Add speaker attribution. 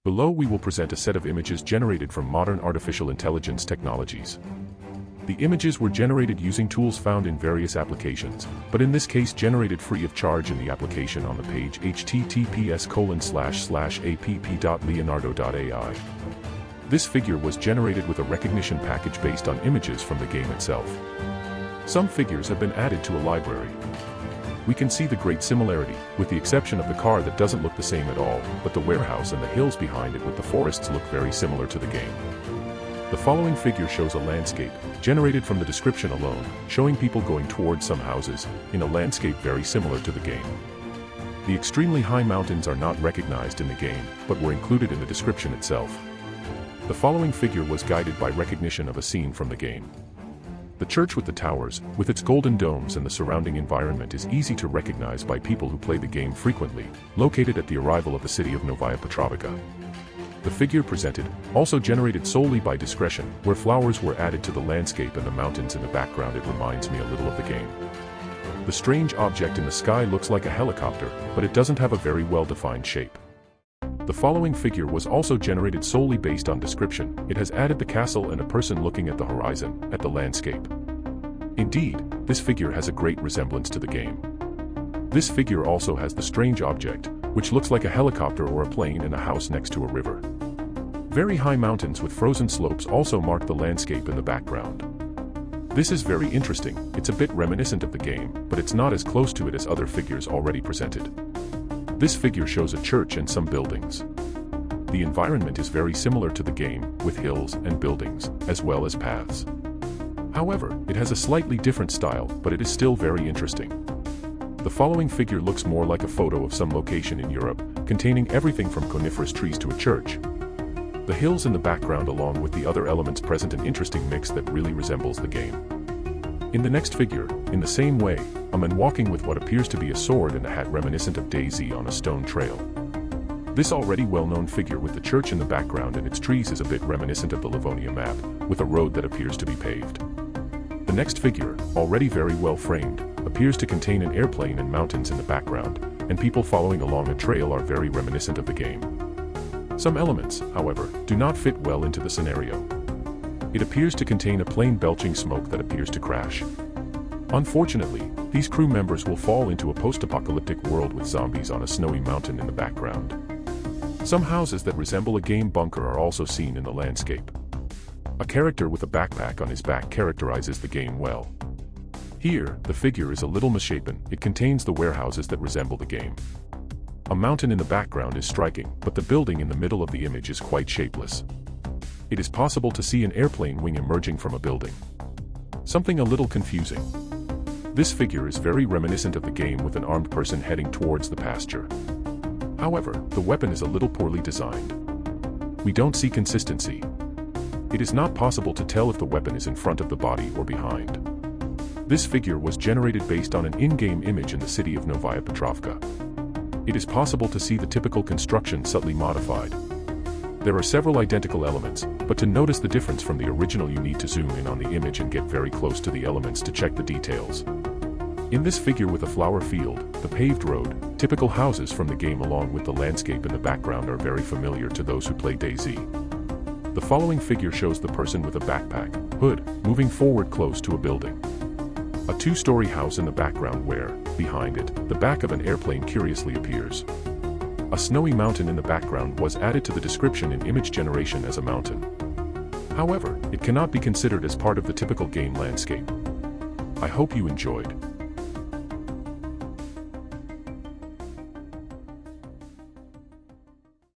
Speaker 1: Below we will present a set of images generated from modern artificial intelligence technologies. The images were generated using tools found in various applications, but in this case generated free of charge in the application on the page https://app.leonardo.ai. This figure was generated with a recognition package based on images from the game itself. Some figures have been added to a library. We can see the great similarity, with the exception of the car that doesn't look the same at all, but the warehouse and the hills behind it with the forests look very similar to the game. The following figure shows a landscape, generated from the description alone, showing people going towards some houses, in a landscape very similar to the game. The extremely high mountains are not recognized in the game, but were included in the description itself. The following figure was guided by recognition of a scene from the game. The church with the towers, with its golden domes and the surrounding environment is easy to recognize by people who play the game frequently, located at the arrival of the city of Novaya Petrovka. The figure presented, also generated solely by discretion, where flowers were added to the landscape and the mountains in the background. It reminds me a little of the game. The strange object in the sky looks like a helicopter, but it doesn't have a very well-defined shape. The following figure was also generated solely based on description. It has added the castle and a person looking at the horizon, at the landscape. Indeed, this figure has a great resemblance to the game. This figure also has the strange object, which looks like a helicopter or a plane and a house next to a river. Very high mountains with frozen slopes also mark the landscape in the background. This is very interesting. It's a bit reminiscent of the game, but it's not as close to it as other figures already presented. This figure shows a church and some buildings. The environment is very similar to the game, with hills and buildings, as well as paths. However, it has a slightly different style, but it is still very interesting. The following figure looks more like a photo of some location in Europe, containing everything from coniferous trees to a church. The hills in the background along with the other elements present an interesting mix that really resembles the game. In the next figure, in the same way, a man walking with what appears to be a sword and a hat reminiscent of DayZ on a stone trail. This already well-known figure with the church in the background and its trees is a bit reminiscent of the Livonia map, with a road that appears to be paved. The next figure, already very well framed, appears to contain an airplane and mountains in the background, and people following along a trail are very reminiscent of the game. Some elements, however, do not fit well into the scenario. It appears to contain a plane belching smoke that appears to crash. Unfortunately, these crew members will fall into a post-apocalyptic world with zombies on a snowy mountain in the background. Some houses that resemble a game bunker are also seen in the landscape. A character with a backpack on his back characterizes the game well. Here, the figure is a little misshapen. It contains the warehouses that resemble the game. A mountain in the background is striking, but the building in the middle of the image is quite shapeless. It is possible to see an airplane wing emerging from a building. Something a little confusing. This figure is very reminiscent of the game with an armed person heading towards the pasture. However, the weapon is a little poorly designed. We don't see consistency. It is not possible to tell if the weapon is in front of the body or behind. This figure was generated based on an in-game image in the city of Novaya Petrovka. It is possible to see the typical construction subtly modified. There are several identical elements, but to notice the difference from the original you need to zoom in on the image and get very close to the elements to check the details. In this figure with a flower field, the paved road, typical houses from the game along with the landscape in the background are very familiar to those who play DayZ. The following figure shows the person with a backpack, hood, moving forward close to a building. A two-story house in the background where, behind it, the back of an airplane curiously appears. A snowy mountain in the background was added to the description in image generation as a mountain. However, it cannot be considered as part of the typical game landscape. I hope you enjoyed.